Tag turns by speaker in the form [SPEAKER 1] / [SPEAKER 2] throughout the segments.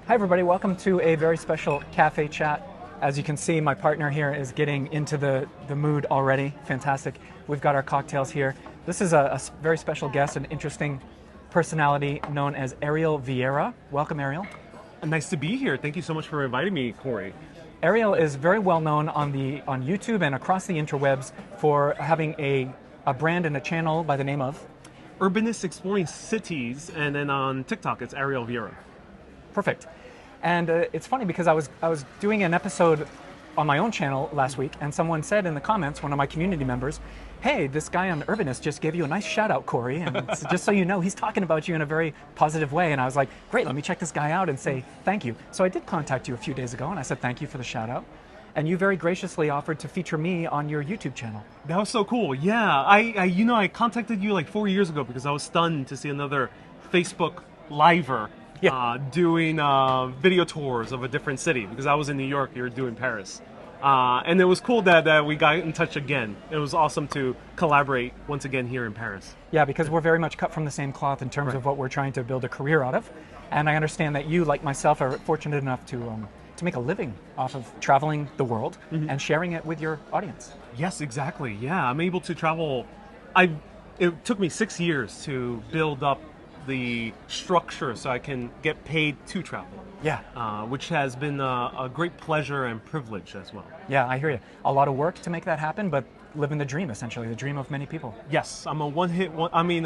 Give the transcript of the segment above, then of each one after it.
[SPEAKER 1] Hi everybody, welcome to a very special Café Chat. As you can see, my partner here is getting into the mood already. Fantastic. We've got our cocktails here. This is a very special guest, an interesting personality known as Ariel Viera. Welcome, Ariel.
[SPEAKER 2] Nice to be here. Thank you so much for inviting me, Corey.
[SPEAKER 1] Ariel is very well known on YouTube and across the interwebs for having a brand and a channel by the name of
[SPEAKER 2] Urbanist Exploring Cities, and then on TikTok it's Ariel Viera.
[SPEAKER 1] Perfect. And it's funny because I was doing an episode on my own channel last week, and someone said in the comments, one of my community members, hey, this guy on Urbanist just gave you a nice shout out, Corey, and just so you know, he's talking about you in a very positive way. And I was like, great, let me check this guy out and say thank you. So I did contact you a few days ago, and I said thank you for the shout out. And you very graciously offered to feature me on your YouTube channel.
[SPEAKER 2] That was so cool. Yeah, I contacted you like 4 years ago because I was stunned to see another Facebook liver doing video tours of a different city, because I was in New York, you were doing Paris. And it was cool that we got in touch again. It was awesome to collaborate once again here in Paris.
[SPEAKER 1] Yeah, because we're very much cut from the same cloth in terms of what we're trying to build a career out of. And I understand that you, like myself, are fortunate enough to make a living off of traveling the world and sharing it with your audience.
[SPEAKER 2] Yes, exactly. Yeah, I'm able to travel. It took me 6 years to build up the structure so I can get paid to travel.
[SPEAKER 1] Yeah.
[SPEAKER 2] Which has been a great pleasure and privilege as well.
[SPEAKER 1] Yeah, I hear you. A lot of work to make that happen, but living the dream, essentially, the dream of many people.
[SPEAKER 2] Yes, I'm I'm an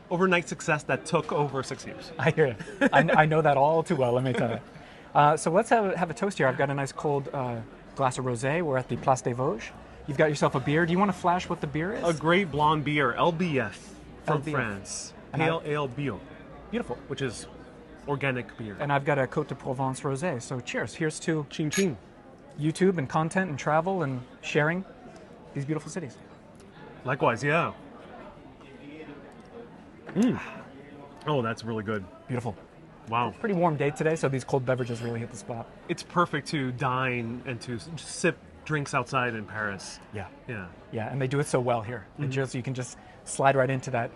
[SPEAKER 2] overnight success that took over 6 years.
[SPEAKER 1] I hear you. I know that all too well, let me tell you. So let's have a toast here. I've got a nice cold glass of rosé. We're at the Place des Vosges. You've got yourself a beer. Do you want to flash what the beer is?
[SPEAKER 2] A great blonde beer, LBF, from
[SPEAKER 1] LBF.
[SPEAKER 2] France. Pale Ale Bio.
[SPEAKER 1] Beautiful.
[SPEAKER 2] Which is organic beer.
[SPEAKER 1] And I've got a Côte de Provence rosé. So cheers. Here's to
[SPEAKER 2] Ching ching.
[SPEAKER 1] YouTube and content and travel and sharing these beautiful cities.
[SPEAKER 2] Likewise, yeah. Oh, that's really good.
[SPEAKER 1] Beautiful.
[SPEAKER 2] Wow.
[SPEAKER 1] Pretty warm day today, so these cold beverages really hit the spot.
[SPEAKER 2] It's perfect to dine and to sip drinks outside in Paris.
[SPEAKER 1] Yeah.
[SPEAKER 2] Yeah.
[SPEAKER 1] Yeah, and they do it so well here. You can just slide right into that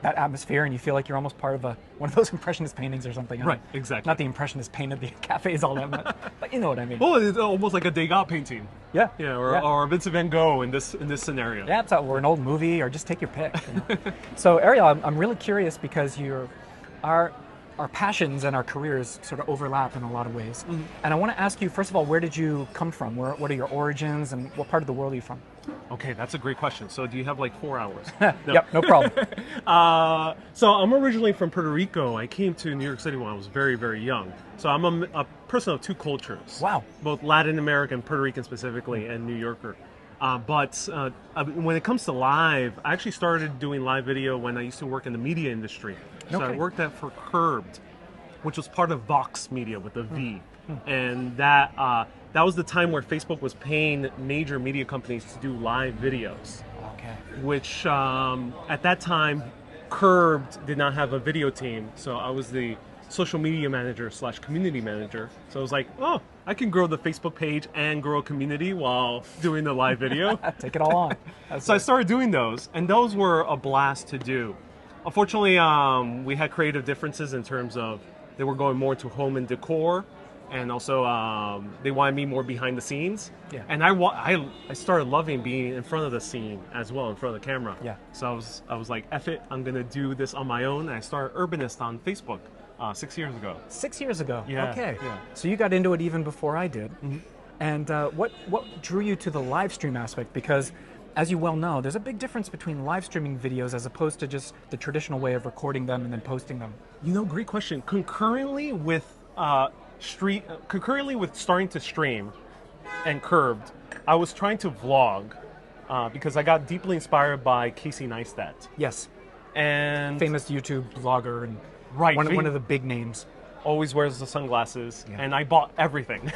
[SPEAKER 1] atmosphere, and you feel like you're almost part of one of those Impressionist paintings or something.
[SPEAKER 2] Right, exactly.
[SPEAKER 1] Not the Impressionist painted the cafes all that much, but you know what I mean.
[SPEAKER 2] Well, it's almost like a Degas painting.
[SPEAKER 1] Yeah.
[SPEAKER 2] Yeah, or Vincent van Gogh in this scenario.
[SPEAKER 1] Yeah, or an old movie, or just take your pick. You know? So, Ariel, I'm really curious because our passions and our careers sort of overlap in a lot of ways. And I want to ask you, first of all, where did you come from? What are your origins, and what part of the world are you from?
[SPEAKER 2] Okay, that's a great question. So do you have like 4 hours?
[SPEAKER 1] No. Yep, no problem.
[SPEAKER 2] So I'm originally from Puerto Rico. I came to New York City when I was very, very young. So I'm a person of two cultures.
[SPEAKER 1] Wow. Both
[SPEAKER 2] Latin American, Puerto Rican specifically, and New Yorker. But when it comes to live, I actually started doing live video when I used to work in the media industry. So I worked for Curbed, which was part of Vox Media with a V. And that was the time where Facebook was paying major media companies to do live videos.
[SPEAKER 1] Okay.
[SPEAKER 2] Which at that time, Curbed did not have a video team, so I was the social media manager / community manager. So I was like, oh, I can grow the Facebook page and grow a community while doing the live video.
[SPEAKER 1] Take it all on.
[SPEAKER 2] So I started doing those, and those were a blast to do. Unfortunately, we had creative differences in terms of they were going more to home and decor, and also they wanted me more behind the scenes.
[SPEAKER 1] Yeah.
[SPEAKER 2] And I started loving being in front of the scene as well, in front of the camera.
[SPEAKER 1] Yeah.
[SPEAKER 2] So I was like, F it, I'm gonna do this on my own. And I started Urbanist on Facebook 6 years ago.
[SPEAKER 1] 6 years ago.
[SPEAKER 2] Yeah.
[SPEAKER 1] Okay.
[SPEAKER 2] Yeah.
[SPEAKER 1] So you got into it even before I did. And what drew you to the live stream aspect? Because as you well know, there's a big difference between live streaming videos as opposed to just the traditional way of recording them and then posting them.
[SPEAKER 2] You know, great question. Concurrently with starting to stream and Curbed, I was trying to vlog because I got deeply inspired by Casey Neistat.
[SPEAKER 1] Yes.
[SPEAKER 2] And
[SPEAKER 1] famous YouTube vlogger and one of the big names.
[SPEAKER 2] Always wears the sunglasses,
[SPEAKER 1] Yeah.
[SPEAKER 2] and I bought everything.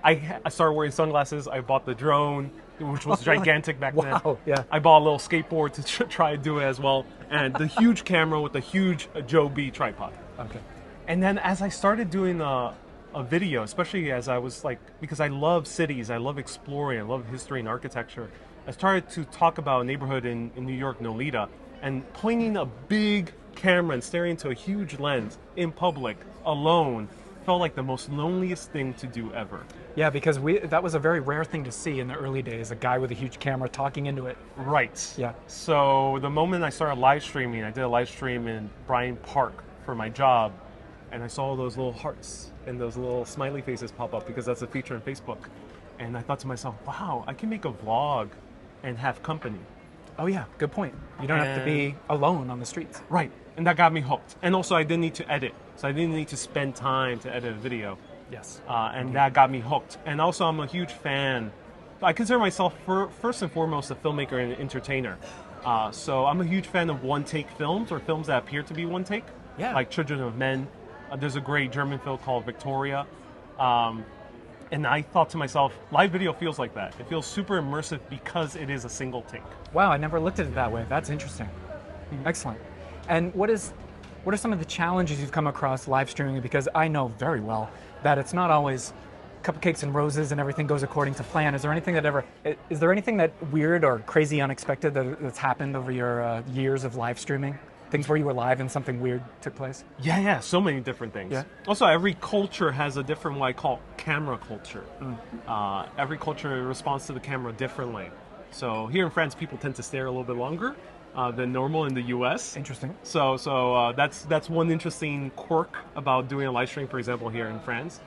[SPEAKER 2] I started wearing sunglasses. I bought the drone, which was gigantic back then.
[SPEAKER 1] Wow, yeah.
[SPEAKER 2] I bought a little skateboard to try to do it as well, and the huge camera with the huge Joe B tripod.
[SPEAKER 1] Okay.
[SPEAKER 2] And then as I started doing a video, especially as I was like, because I love cities, I love exploring, I love history and architecture, I started to talk about a neighborhood in New York, Nolita, and pointing a big camera and staring into a huge lens in public, alone, felt like the most loneliest thing to do ever.
[SPEAKER 1] Yeah, because that was a very rare thing to see in the early days, a guy with a huge camera talking into it.
[SPEAKER 2] Right.
[SPEAKER 1] Yeah.
[SPEAKER 2] So the moment I started live streaming, I did a live stream in Bryant Park for my job, and I saw those little hearts and those little smiley faces pop up because that's a feature on Facebook. And I thought to myself, wow, I can make a vlog and have company.
[SPEAKER 1] Oh yeah, good point. You don't have to be alone on the streets.
[SPEAKER 2] Right. And that got me hooked. And also I didn't need to edit. So I didn't need to spend time to edit a video.
[SPEAKER 1] Yes.
[SPEAKER 2] And that got me hooked. And also I'm a huge fan. I consider myself first and foremost a filmmaker and entertainer. So I'm a huge fan of one-take films or films that appear to be one take.
[SPEAKER 1] Yeah.
[SPEAKER 2] Like Children of Men. There's a great German film called Victoria. And I thought to myself, live video feels like that. It feels super immersive because it is a single take.
[SPEAKER 1] Wow, I never looked at it that way. That's interesting. Excellent. And what are some of the challenges you've come across live streaming? Because I know very well that it's not always cupcakes and roses and everything goes according to plan. Is there anything that weird or crazy unexpected that's happened over your years of live streaming? Things where you were live and something weird took place?
[SPEAKER 2] Yeah, so many different things.
[SPEAKER 1] Yeah.
[SPEAKER 2] Also, every culture has a different, what I call camera culture. Every culture responds to the camera differently. So here in France, people tend to stare a little bit longer than normal in the US.
[SPEAKER 1] Interesting.
[SPEAKER 2] So that's one interesting quirk about doing a live stream, for example, here in France.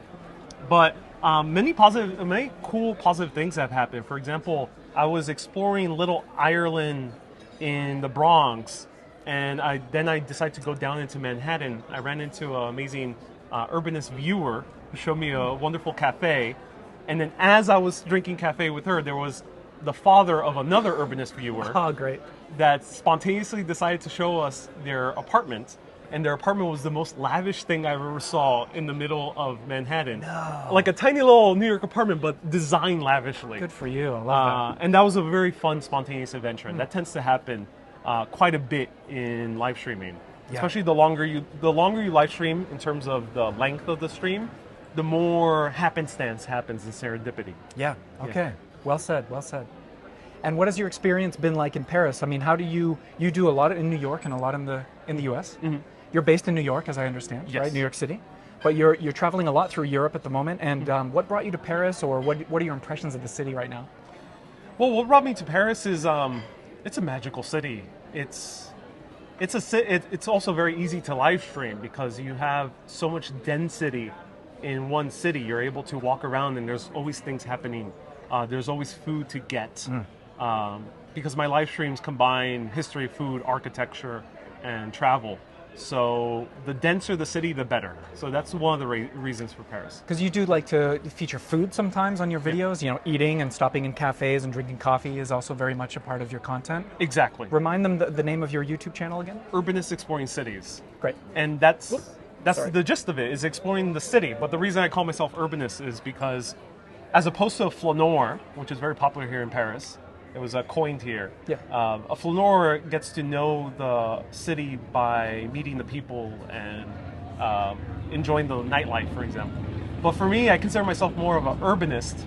[SPEAKER 2] But many cool positive things have happened. For example, I was exploring Little Ireland in the Bronx, and I decided to go down into Manhattan. I ran into an amazing Urbanist viewer who showed me a wonderful cafe. And then as I was drinking cafe with her, there was the father of another Urbanist viewer.
[SPEAKER 1] Oh, great.
[SPEAKER 2] That spontaneously decided to show us their apartment. And their apartment was the most lavish thing I ever saw in the middle of Manhattan.
[SPEAKER 1] No.
[SPEAKER 2] Like a tiny little New York apartment, but designed lavishly.
[SPEAKER 1] Good for you. I love that.
[SPEAKER 2] And that was a very fun, spontaneous adventure. And that tends to happen quite a bit in live streaming.
[SPEAKER 1] Yeah.
[SPEAKER 2] Especially the longer you live stream in terms of the length of the stream, the more happenstance happens in serendipity.
[SPEAKER 1] Yeah. Okay. Well said. Well said. And what has your experience been like in Paris? I mean, how do you do a lot in New York and a lot in the U.S.
[SPEAKER 2] Mm-hmm.
[SPEAKER 1] You're based in New York, as I understand,
[SPEAKER 2] Yes.
[SPEAKER 1] right? New York City. But you're traveling a lot through Europe at the moment. And what brought you to Paris, or what are your impressions of the city right now?
[SPEAKER 2] Well, what brought me to Paris is it's a magical city. It's also very easy to live stream because you have so much density in one city. You're able to walk around and there's always things happening. There's always food to get. Because my live streams combine history, food, architecture, and travel. So the denser the city, the better. So that's one of the reasons for Paris.
[SPEAKER 1] Because you do like to feature food sometimes on your videos. You know, eating and stopping in cafes and drinking coffee is also very much a part of your content.
[SPEAKER 2] Exactly.
[SPEAKER 1] Remind them the name of your YouTube channel again.
[SPEAKER 2] Urbanist Exploring Cities.
[SPEAKER 1] Great.
[SPEAKER 2] And that's
[SPEAKER 1] Sorry.
[SPEAKER 2] the gist of it, is exploring the city. But the reason I call myself urbanist is because, as opposed to a flaneur, which is very popular here in Paris, it was coined here.
[SPEAKER 1] Yeah.
[SPEAKER 2] A flaneur gets to know the city by meeting the people and enjoying the nightlife, for example. But for me, I consider myself more of an urbanist,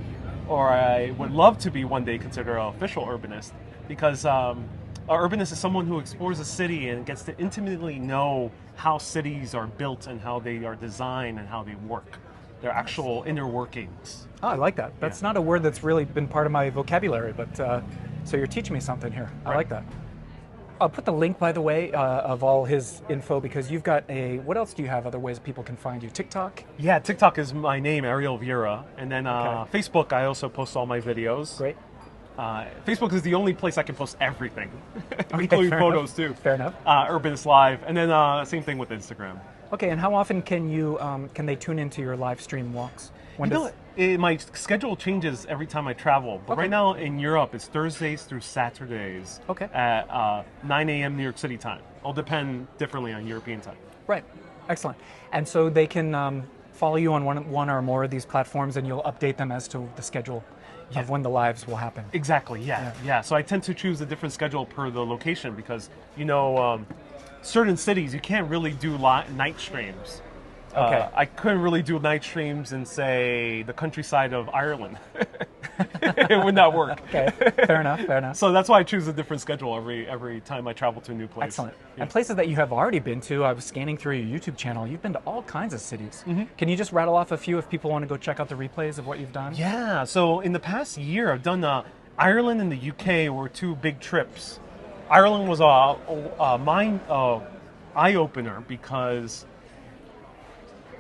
[SPEAKER 2] or I would love to be one day considered an official urbanist, because an urbanist is someone who explores a city and gets to intimately know how cities are built and how they are designed and how they work. Their actual inner workings.
[SPEAKER 1] Oh, I like that. That's not a word that's really been part of my vocabulary, but so you're teaching me something here. I like that. I'll put the link, by the way, of all his info, because you've got what else do you have, other ways people can find you? TikTok?
[SPEAKER 2] Yeah, TikTok is my name, Ariel Viera. And then Facebook, I also post all my videos.
[SPEAKER 1] Great.
[SPEAKER 2] Facebook is the only place I can post everything, including photos too.
[SPEAKER 1] Fair enough.
[SPEAKER 2] Urbanist Live. And then same thing with Instagram.
[SPEAKER 1] Okay, and how often can they tune into your live stream walks?
[SPEAKER 2] My schedule changes every time I travel. But right now in Europe, it's Thursdays through Saturdays at 9 a.m. New York City time. It'll depend differently on European time.
[SPEAKER 1] Right. Excellent. And so they can follow you on one or more of these platforms, and you'll update them as to the schedule of when the lives will happen.
[SPEAKER 2] Exactly, yeah. So I tend to choose a different schedule per the location because, certain cities, you can't really do night streams.
[SPEAKER 1] Okay.
[SPEAKER 2] I couldn't really do night streams in, say, the countryside of Ireland. it would not work.
[SPEAKER 1] Okay, fair enough, fair enough.
[SPEAKER 2] So that's why I choose a different schedule every time I travel to a new place.
[SPEAKER 1] Excellent.
[SPEAKER 2] Yeah.
[SPEAKER 1] And places that you have already been to, I was scanning through your YouTube channel, you've been to all kinds of cities. Can you just rattle off a few if people want to go check out the replays of what you've done?
[SPEAKER 2] Yeah, so in the past year, I've done Ireland and the UK were two big trips. Ireland was a eye-opener because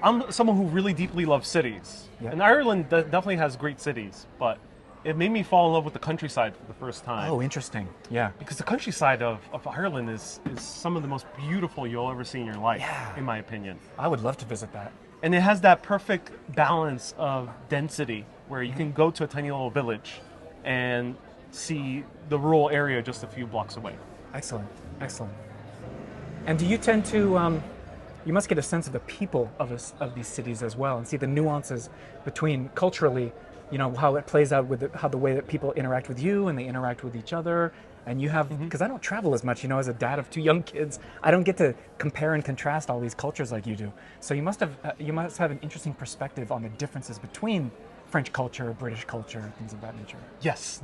[SPEAKER 2] I'm someone who really deeply loves cities.
[SPEAKER 1] Yeah.
[SPEAKER 2] And Ireland definitely has great cities, but it made me fall in love with the countryside for the first time.
[SPEAKER 1] Oh, interesting. Yeah.
[SPEAKER 2] Because the countryside of Ireland is some of the most beautiful you'll ever see in your life, in my opinion.
[SPEAKER 1] I would love to visit that.
[SPEAKER 2] And it has that perfect balance of density where you can go to a tiny little village and see the rural area just a few blocks away.
[SPEAKER 1] Excellent, excellent. And do you tend to, you must get a sense of the people of these cities as well and see the nuances between culturally, how it plays out with how the way that people interact with you and they interact with each other. And you have, because I don't travel as much, as a dad of two young kids, I don't get to compare and contrast all these cultures like you do. So you must have an interesting perspective on the differences between French culture, British culture, things of that nature.
[SPEAKER 2] Yes,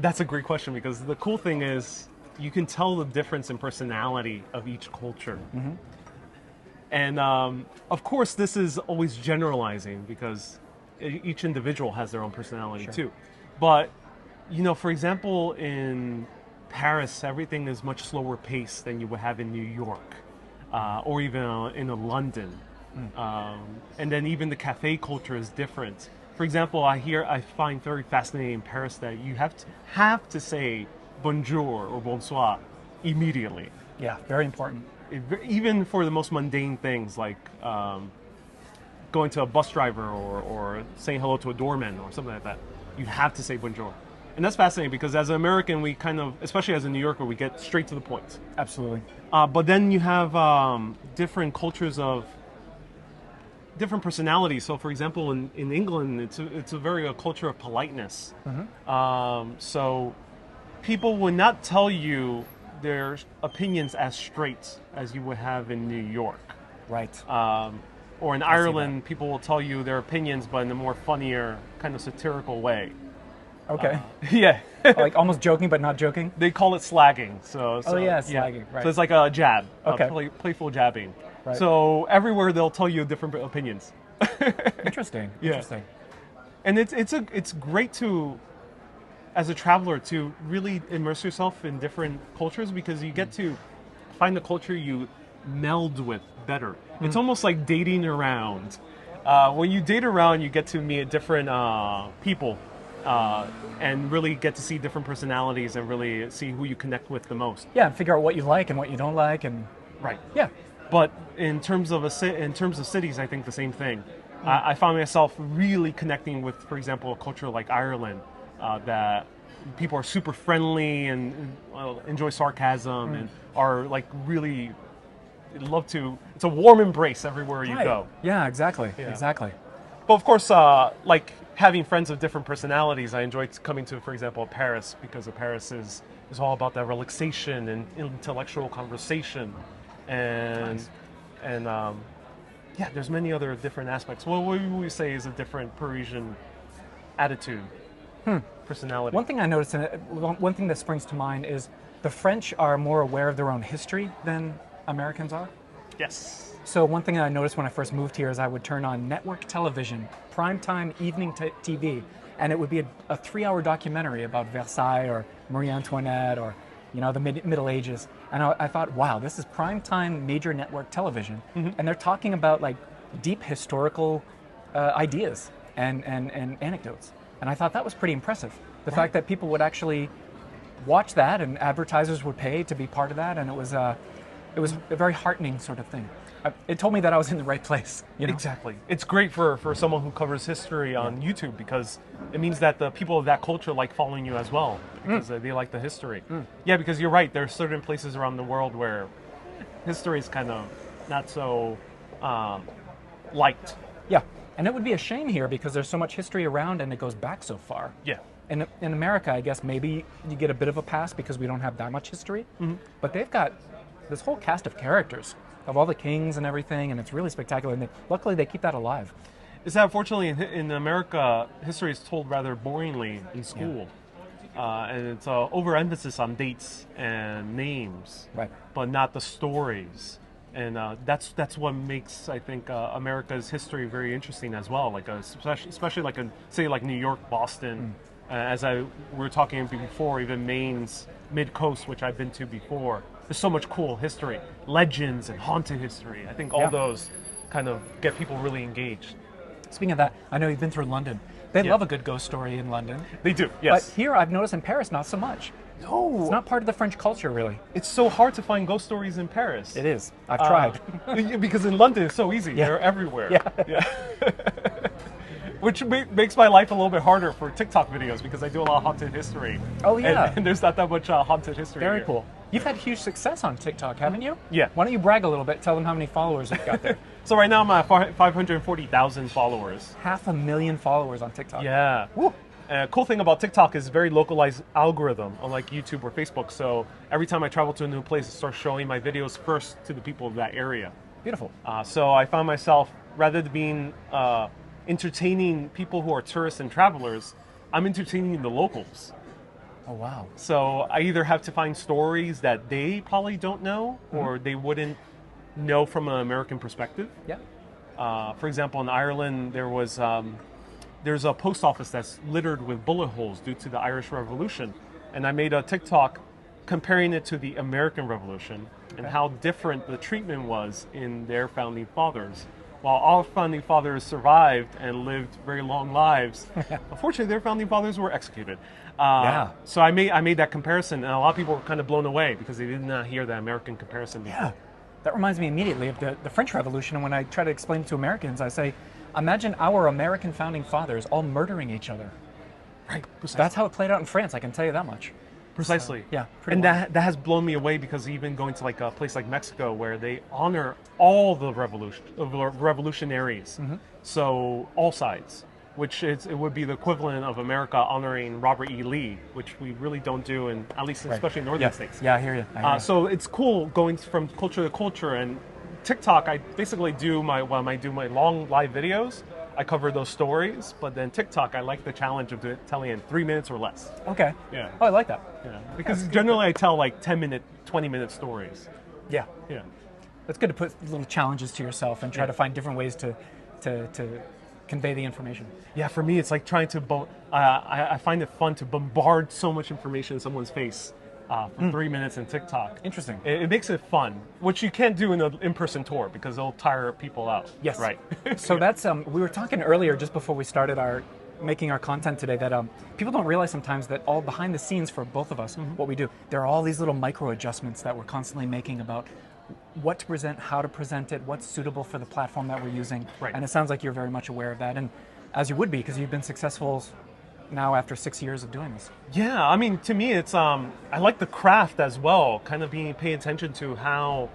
[SPEAKER 2] that's a great question because the cool thing is you can tell the difference in personality of each culture. And of course, this is always generalizing because each individual has their own personality too. But, for example, in Paris, everything is much slower paced than you would have in New York or even in London. And then even the cafe culture is different. For example, I find very fascinating in Paris that you have to say bonjour or bonsoir immediately.
[SPEAKER 1] Yeah, very important.
[SPEAKER 2] Even for the most mundane things like going to a bus driver or saying hello to a doorman or something like that, you have to say bonjour. And that's fascinating because as an American, we kind of, especially as a New Yorker, we get straight to the point.
[SPEAKER 1] Absolutely.
[SPEAKER 2] But then you have different cultures of different personalities. So, for example, in England, it's a very culture of politeness. So people would not tell you their opinions as straight as you would have in New York.
[SPEAKER 1] Right.
[SPEAKER 2] Or in Ireland, people will tell you their opinions, but in a more funnier, kind of satirical way.
[SPEAKER 1] Okay.
[SPEAKER 2] Yeah.
[SPEAKER 1] Like almost joking, but not joking?
[SPEAKER 2] They call it slagging. So
[SPEAKER 1] slagging, right.
[SPEAKER 2] So it's like a jab,
[SPEAKER 1] Okay.
[SPEAKER 2] Playful jabbing.
[SPEAKER 1] Right.
[SPEAKER 2] So everywhere they'll tell you different opinions.
[SPEAKER 1] Interesting.
[SPEAKER 2] Yeah.
[SPEAKER 1] Interesting.
[SPEAKER 2] And it's great to, as a traveler, to really immerse yourself in different cultures because you get to find the culture you meld with better. It's almost like dating around. When you date around, you get to meet different people and really get to see different personalities and really see who you connect with the most.
[SPEAKER 1] Yeah, and figure out what you like and what you don't like, and
[SPEAKER 2] Right.
[SPEAKER 1] yeah.
[SPEAKER 2] But in terms of cities, I think the same thing. I found myself really connecting with, for example, a culture like Ireland, that people are super friendly and enjoy sarcasm and are like really love to. It's a warm embrace everywhere you go.
[SPEAKER 1] Yeah, exactly.
[SPEAKER 2] Yeah.
[SPEAKER 1] Exactly.
[SPEAKER 2] But of course, like having friends of different personalities, I enjoy coming to, for example, Paris because Paris is all about that relaxation and intellectual conversation. And yeah, there's many other different aspects. What would we say is a different Parisian attitude, personality?
[SPEAKER 1] One thing I noticed, one thing that springs to mind is the French are more aware of their own history than Americans are.
[SPEAKER 2] Yes.
[SPEAKER 1] So one thing that I noticed when I first moved here is I would turn on network television, primetime evening TV, and it would be a 3-hour documentary about Versailles or Marie Antoinette or the Middle Ages. And I thought, wow, this is primetime major network television. And they're talking about like deep historical ideas and anecdotes. And I thought that was pretty impressive. The fact that people would actually watch that and advertisers would pay to be part of that. And it was a very heartening sort of thing. It told me that I was in the right place.
[SPEAKER 2] Exactly. It's great for someone who covers history on YouTube because it means that the people of that culture like following you as well because they like the history. Yeah, because you're right. There are certain places around the world where history is kind of not so liked.
[SPEAKER 1] Yeah, and it would be a shame here because there's so much history around and it goes back so far.
[SPEAKER 2] Yeah.
[SPEAKER 1] In America, I guess maybe you get a bit of a pass because we don't have that much history. But they've got this whole cast of characters of all the kings and everything, and it's really spectacular. And luckily, they keep that alive.
[SPEAKER 2] is that unfortunately in America, history is told rather boringly in school. And it's overemphasis on dates and names,
[SPEAKER 1] Right.
[SPEAKER 2] but not the stories. And that's what makes, I think, America's history very interesting as well. Like especially like say like New York, Boston, as we were talking before, even Maine's Mid Coast, which I've been to before. There's so much cool history, legends and haunted history. I think all those kind of get people really engaged.
[SPEAKER 1] Speaking of that, I know you've been through London. They love a good ghost story in London.
[SPEAKER 2] They do, yes.
[SPEAKER 1] But here I've noticed in Paris, not so much.
[SPEAKER 2] No.
[SPEAKER 1] It's not part of the French culture, really.
[SPEAKER 2] It's so hard to find ghost stories in Paris.
[SPEAKER 1] It is. I've tried.
[SPEAKER 2] Because in London it's so easy.
[SPEAKER 1] Yeah.
[SPEAKER 2] They're everywhere.
[SPEAKER 1] Yeah.
[SPEAKER 2] Which makes my life a little bit harder for TikTok videos because I do a lot of haunted history.
[SPEAKER 1] Oh, yeah.
[SPEAKER 2] And there's not that much haunted history
[SPEAKER 1] Very
[SPEAKER 2] here.
[SPEAKER 1] cool. You've had huge success on TikTok, haven't you?
[SPEAKER 2] Yeah.
[SPEAKER 1] Why don't you brag a little bit? Tell them how many followers you've got there.
[SPEAKER 2] So right now I'm at 540,000 followers.
[SPEAKER 1] 500,000 followers on TikTok.
[SPEAKER 2] Yeah.
[SPEAKER 1] Woo.
[SPEAKER 2] Cool thing about TikTok is very localized algorithm, unlike YouTube or Facebook. So every time I travel to a new place, it starts showing my videos first to the people of that area.
[SPEAKER 1] Beautiful.
[SPEAKER 2] So I found myself, rather than being entertaining people who are tourists and travelers, I'm entertaining the locals.
[SPEAKER 1] Oh, wow.
[SPEAKER 2] So I either have to find stories that they probably don't know or they wouldn't know from an American perspective.
[SPEAKER 1] Yeah.
[SPEAKER 2] For example, in Ireland, there's a post office that's littered with bullet holes due to the Irish Revolution. And I made a TikTok comparing it to the American Revolution and how different the treatment was in their founding fathers. While our founding fathers survived and lived very long lives, unfortunately, their founding fathers were executed. So I made that comparison, and a lot of people were kind of blown away because they did not hear the American comparison before.
[SPEAKER 1] Yeah. That reminds me immediately of the French Revolution. And when I try to explain it to Americans, I say, imagine our American founding fathers all murdering each other.
[SPEAKER 2] Right. Precisely.
[SPEAKER 1] That's how it played out in France, I can tell you that much.
[SPEAKER 2] Precisely.
[SPEAKER 1] So, yeah.
[SPEAKER 2] And that has blown me away because even going to like a place like Mexico where they honor all the revolutionaries, so all sides, it would be the equivalent of America honoring Robert E. Lee, which we really don't do, in at least especially in northern states.
[SPEAKER 1] Yeah, I hear you.
[SPEAKER 2] So it's cool going from culture to culture. And TikTok, I basically do my long live videos, I cover those stories, but then TikTok, I like the challenge of telling in 3 minutes or less.
[SPEAKER 1] Okay.
[SPEAKER 2] Yeah.
[SPEAKER 1] Oh, I like that.
[SPEAKER 2] Yeah. Because generally I tell like 10-minute, 20-minute stories.
[SPEAKER 1] Yeah.
[SPEAKER 2] Yeah.
[SPEAKER 1] It's good to put little challenges to yourself and try to find different ways to convey the information.
[SPEAKER 2] Yeah, for me, it's like trying to, I find it fun to bombard so much information in someone's face for 3 minutes in TikTok.
[SPEAKER 1] Interesting.
[SPEAKER 2] It makes it fun, which you can't do in an in-person tour because it'll tire people out.
[SPEAKER 1] Yes.
[SPEAKER 2] Right.
[SPEAKER 1] So that's, we were talking earlier just before we started making our content today that people don't realize sometimes that all behind the scenes for both of us, what we do, there are all these little micro adjustments that we're constantly making about what to present, how to present it, what's suitable for the platform that we're using.
[SPEAKER 2] Right.
[SPEAKER 1] And it sounds like you're very much aware of that. And as you would be, because you've been successful now after 6 years of doing this.
[SPEAKER 2] Yeah, I mean, to me, it's I like the craft as well, kind of paying attention to how,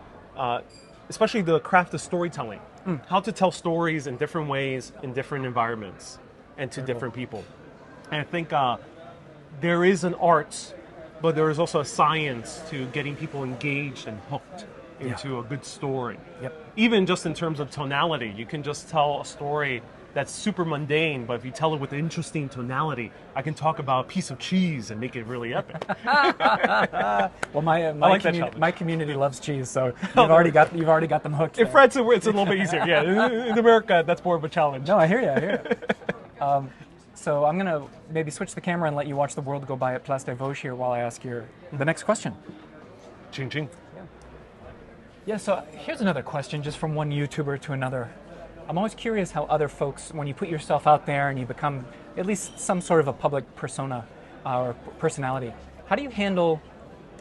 [SPEAKER 2] especially the craft of storytelling, how to tell stories in different ways, in different environments, and to different people. And I think there is an art, but there is also a science to getting people engaged and hooked into a good story.
[SPEAKER 1] Yep.
[SPEAKER 2] Even just in terms of tonality, you can just tell a story that's super mundane, but if you tell it with interesting tonality, I can talk about a piece of cheese and make it really epic.
[SPEAKER 1] Well, my community loves cheese, so you've already got them hooked.
[SPEAKER 2] In France, it's a little bit easier. Yeah, in America, that's more of a challenge.
[SPEAKER 1] No, I hear you. So I'm gonna maybe switch the camera and let you watch the world go by at Place des Vosges here while I ask the next question.
[SPEAKER 2] Ching ching.
[SPEAKER 1] Yeah. So here's another question, just from one YouTuber to another. I'm always curious how other folks, when you put yourself out there and you become at least some sort of a public persona or personality, how do you handle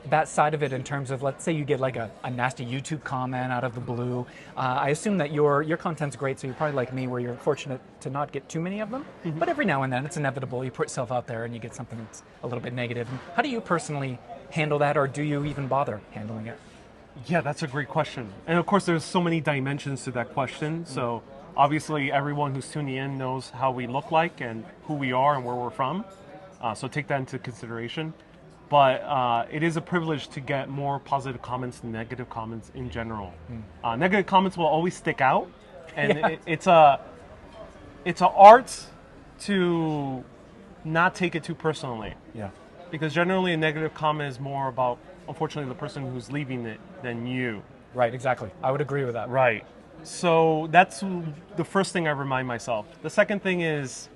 [SPEAKER 1] that side of it in terms of, let's say you get like a nasty YouTube comment out of the blue. I assume that your content's great, so you're probably like me where you're fortunate to not get too many of them. But every now and then it's inevitable. You put yourself out there and you get something that's a little bit negative. How do you personally handle that, or do you even bother handling it?
[SPEAKER 2] Yeah, that's a great question. And of course, there's so many dimensions to that question. So obviously, everyone who's tuning in knows how we look like and who we are and where we're from. So take that into consideration. But it is a privilege to get more positive comments than negative comments in general. Negative comments will always stick out. And it's it's an art to not take it too personally.
[SPEAKER 1] Yeah.
[SPEAKER 2] Because generally a negative comment is more about, unfortunately, the person who's leaving it than you.
[SPEAKER 1] Right, exactly. I would agree with that.
[SPEAKER 2] Right. So that's the first thing I remind myself. The second thing is,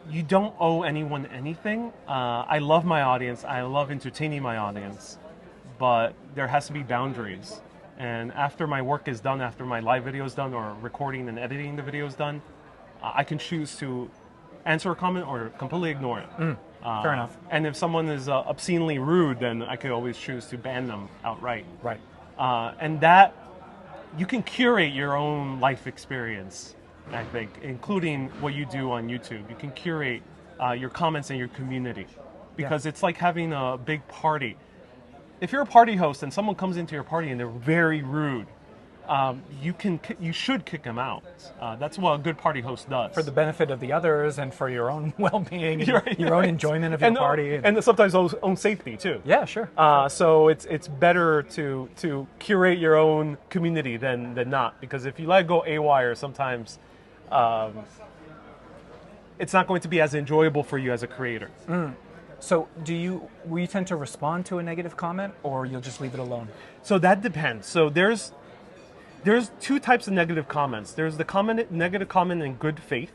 [SPEAKER 2] you don't owe anyone anything. I love my audience. I love entertaining my audience. But there has to be boundaries. And after my work is done, after my live video is done, or recording and editing the video is done, I can choose to answer a comment or completely ignore it.
[SPEAKER 1] Fair enough.
[SPEAKER 2] And if someone is obscenely rude, then I could always choose to ban them outright.
[SPEAKER 1] Right.
[SPEAKER 2] And that, you can curate your own life experience, I think, including what you do on YouTube. You can curate your comments and your community, because it's like having a big party. If you're a party host and someone comes into your party and they're very rude, you should kick them out. That's what a good party host does.
[SPEAKER 1] For the benefit of the others and for your own well-being, your own enjoyment of your party.
[SPEAKER 2] And sometimes own safety, too.
[SPEAKER 1] Yeah, sure.
[SPEAKER 2] So it's better to curate your own community than not. Because if you let it go AWire, sometimes it's not going to be as enjoyable for you as a creator.
[SPEAKER 1] So will you tend to respond to a negative comment, or you'll just leave it alone?
[SPEAKER 2] So that depends. So there's two types of negative comments. There's the negative comment in good faith,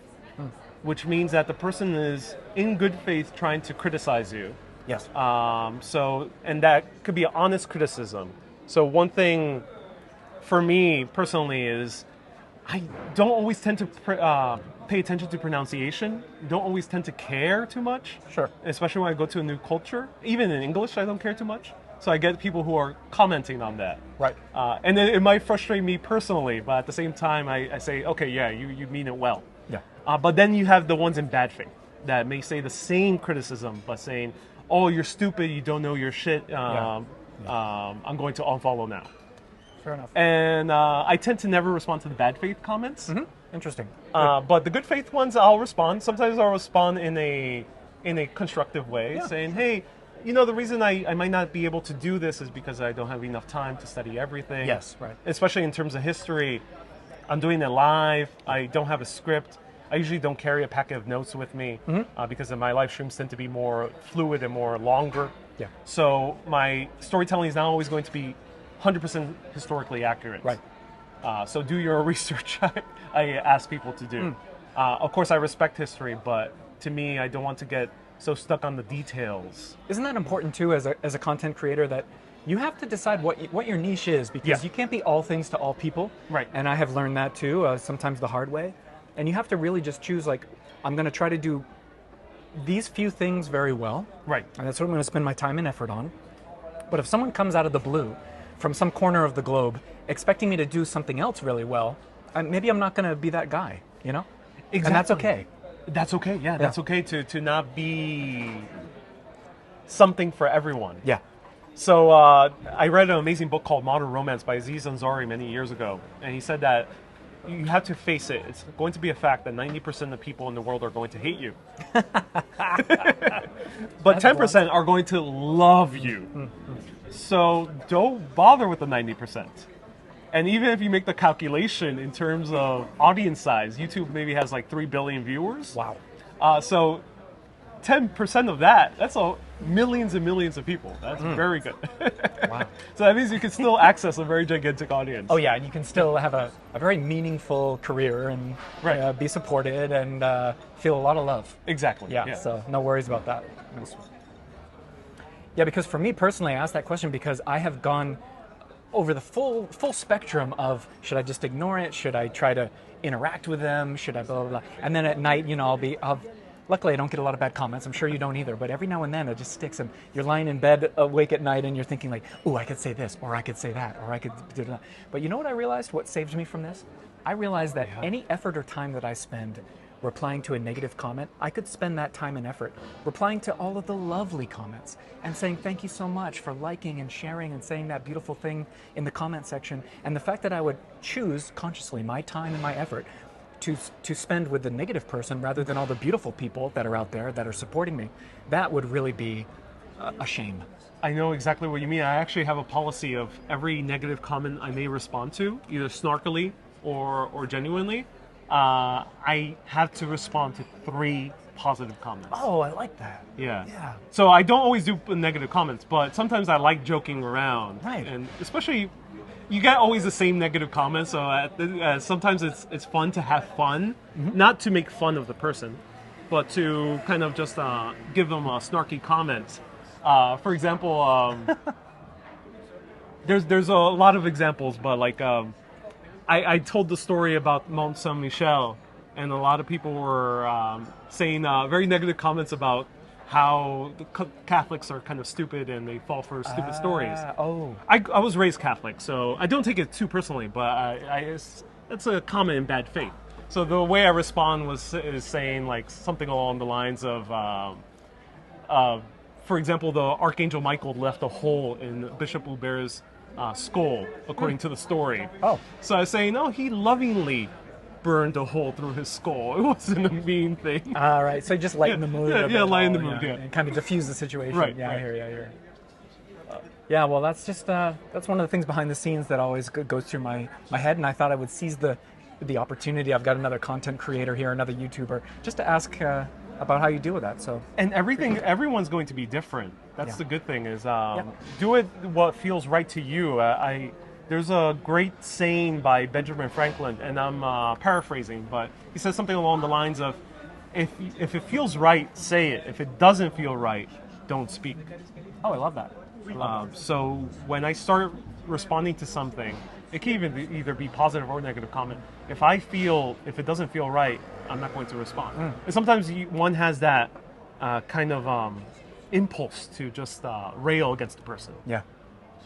[SPEAKER 2] which means that the person is in good faith trying to criticize you.
[SPEAKER 1] Yes.
[SPEAKER 2] And that could be an honest criticism. So one thing for me personally is, I don't always tend to pay attention to pronunciation. Don't always tend to care too much.
[SPEAKER 1] Sure.
[SPEAKER 2] Especially when I go to a new culture. Even in English, I don't care too much. So I get people who are commenting on that.
[SPEAKER 1] Right.
[SPEAKER 2] And then it might frustrate me personally, but at the same time, I say, okay, yeah, you mean it well.
[SPEAKER 1] Yeah.
[SPEAKER 2] But then you have the ones in bad faith that may say the same criticism, but saying, oh, you're stupid, you don't know your shit, I'm going to unfollow now.
[SPEAKER 1] Fair enough.
[SPEAKER 2] And I tend to never respond to the bad faith comments.
[SPEAKER 1] Mm-hmm. Interesting.
[SPEAKER 2] But the good faith ones, I'll respond. Sometimes I'll respond in a constructive way, saying, hey, the reason I might not be able to do this is because I don't have enough time to study everything.
[SPEAKER 1] Yes, right.
[SPEAKER 2] Especially in terms of history. I'm doing it live. I don't have a script. I usually don't carry a packet of notes with me because my live streams tend to be more fluid and more longer.
[SPEAKER 1] Yeah.
[SPEAKER 2] my storytelling is not always going to be 100% historically accurate.
[SPEAKER 1] Right.
[SPEAKER 2] So do your research, I ask people to do. Of course, I respect history, but to me, I don't want to get so stuck on the details.
[SPEAKER 1] Isn't that important too, as a content creator, that you have to decide what your niche is, because you can't be all things to all people.
[SPEAKER 2] Right.
[SPEAKER 1] And I have learned that too, sometimes the hard way. And you have to really just choose, like, I'm going to try to do these few things very well.
[SPEAKER 2] Right.
[SPEAKER 1] And that's what I'm going to spend my time and effort on. But if someone comes out of the blue from some corner of the globe expecting me to do something else really well, maybe I'm not going to be that guy,
[SPEAKER 2] Exactly.
[SPEAKER 1] And that's okay.
[SPEAKER 2] That's okay, yeah. That's okay to not be something for everyone.
[SPEAKER 1] Yeah.
[SPEAKER 2] So I read an amazing book called Modern Romance by Aziz Ansari many years ago, and he said that you have to face it. It's going to be a fact that 90% of people in the world are going to hate you. But 10% are going to love you. So don't bother with the 90%. And even if you make the calculation in terms of audience size, YouTube maybe has like 3 billion viewers.
[SPEAKER 1] Wow.
[SPEAKER 2] So 10% of that's millions and millions of people. That's very good.
[SPEAKER 1] Wow.
[SPEAKER 2] So that means you can still access a very gigantic audience.
[SPEAKER 1] Oh yeah, and you can still have a very meaningful career and be supported and feel a lot of love.
[SPEAKER 2] Exactly.
[SPEAKER 1] Yeah, so no worries about that. Yeah, because for me personally, I asked that question because I have gone over the full spectrum of, should I just ignore it? Should I try to interact with them? Should I blah, blah, blah? And then at night, luckily I don't get a lot of bad comments. I'm sure you don't either, but every now and then it just sticks, and you're lying in bed awake at night and you're thinking like, ooh, I could say this, or I could say that, or I could do that. But you know what I realized? What saved me from this? I realized that any effort or time that I spend replying to a negative comment, I could spend that time and effort replying to all of the lovely comments and saying thank you so much for liking and sharing and saying that beautiful thing in the comment section. And the fact that I would choose consciously my time and my effort to spend with the negative person rather than all the beautiful people that are out there that are supporting me, that would really be a shame.
[SPEAKER 2] I know exactly what you mean. I actually have a policy of every negative comment I may respond to, either snarkily or genuinely, I have to respond to 3 positive comments.
[SPEAKER 1] Oh, I like that.
[SPEAKER 2] Yeah.
[SPEAKER 1] Yeah.
[SPEAKER 2] So I don't always do negative comments, but sometimes I like joking around.
[SPEAKER 1] Right.
[SPEAKER 2] And especially, you get always the same negative comments, so sometimes it's fun to have fun, not to make fun of the person, but to kind of just give them a snarky comment. For example, there's a lot of examples, but like I told the story about Mont Saint Michel, and a lot of people were saying very negative comments about how the Catholics are kind of stupid and they fall for stupid stories.
[SPEAKER 1] Oh.
[SPEAKER 2] I was raised Catholic, so I don't take it too personally, but it's a comment in bad faith. So the way I respond is saying like something along the lines of, for example, the Archangel Michael left a hole in Bishop Hubert's skull, according to the story.
[SPEAKER 1] Oh.
[SPEAKER 2] So I was saying, no, he lovingly burned a hole through his skull. It wasn't a mean thing.
[SPEAKER 1] All right, so just lighten the mood.
[SPEAKER 2] Lighten the mood,
[SPEAKER 1] and kind of diffuse the situation.
[SPEAKER 2] Right,
[SPEAKER 1] yeah,
[SPEAKER 2] right.
[SPEAKER 1] I hear you. Yeah, well, that's just that's one of the things behind the scenes that always goes through my head, and I thought I would seize the opportunity. I've got another content creator here, another YouTuber, just to ask about how you deal with that. So,
[SPEAKER 2] and everyone's going to be different. That's the good thing is do it what feels right to you. There's a great saying by Benjamin Franklin, and I'm paraphrasing, but he says something along the lines of, if it feels right, say it. If it doesn't feel right, don't speak.
[SPEAKER 1] Oh, I love that.
[SPEAKER 2] So when I start responding to something, it can either be positive or negative comment. If it doesn't feel right, I'm not going to respond. And sometimes one has that kind of impulse to just rail against the person.
[SPEAKER 1] Yeah,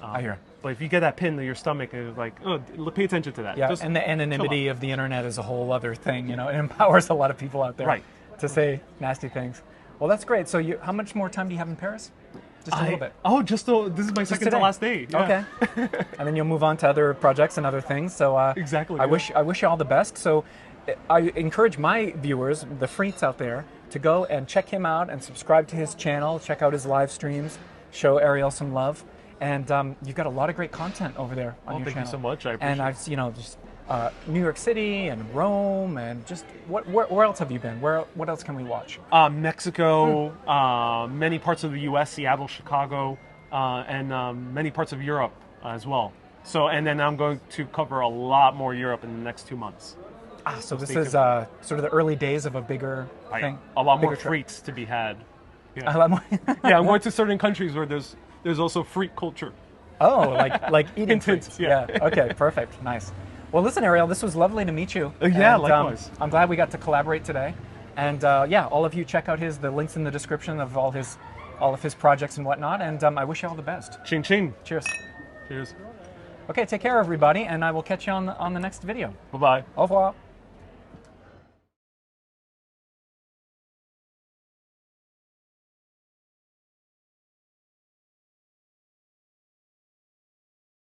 [SPEAKER 1] I hear it.
[SPEAKER 2] But if you get that pin to your stomach, it's like, oh, pay attention to that.
[SPEAKER 1] Yeah,
[SPEAKER 2] Just
[SPEAKER 1] and the anonymity of the internet is a whole other thing. You know, it empowers a lot of people out there to say nasty things. Well, that's great. So, how much more time do you have in Paris? Just a little bit.
[SPEAKER 2] Oh, this is my second to last day. Yeah.
[SPEAKER 1] Okay. And then you'll move on to other projects and other things. So
[SPEAKER 2] exactly.
[SPEAKER 1] I wish you all the best. So I encourage my viewers, the freaks out there, to go and check him out and subscribe to his channel. Check out his live streams. Show Ariel some love. And you've got a lot of great content over there on your channel.
[SPEAKER 2] Thank you so much. I appreciate it.
[SPEAKER 1] And I've just New York City and Rome and just where else have you been? What else can we watch?
[SPEAKER 2] Mexico, many parts of the U.S., Seattle, Chicago, and many parts of Europe as well. So, and then I'm going to cover a lot more Europe in the next 2 months.
[SPEAKER 1] So this is sort of the early days of a bigger thing.
[SPEAKER 2] A lot more treats to be had. Yeah.
[SPEAKER 1] A lot more.
[SPEAKER 2] Yeah, I'm going to certain countries where there's also freak culture.
[SPEAKER 1] Oh, like eating treats.
[SPEAKER 2] Yeah.
[SPEAKER 1] Okay, perfect. Nice. Well, listen, Ariel, this was lovely to meet you.
[SPEAKER 2] Yeah,
[SPEAKER 1] and,
[SPEAKER 2] likewise.
[SPEAKER 1] I'm glad we got to collaborate today. And all of you check out the links in the description of all of his projects and whatnot. And I wish you all the best.
[SPEAKER 2] Ching ching.
[SPEAKER 1] Cheers.
[SPEAKER 2] Cheers.
[SPEAKER 1] Okay, take care, everybody, and I will catch you on the next video.
[SPEAKER 2] Bye-bye.
[SPEAKER 1] Au revoir.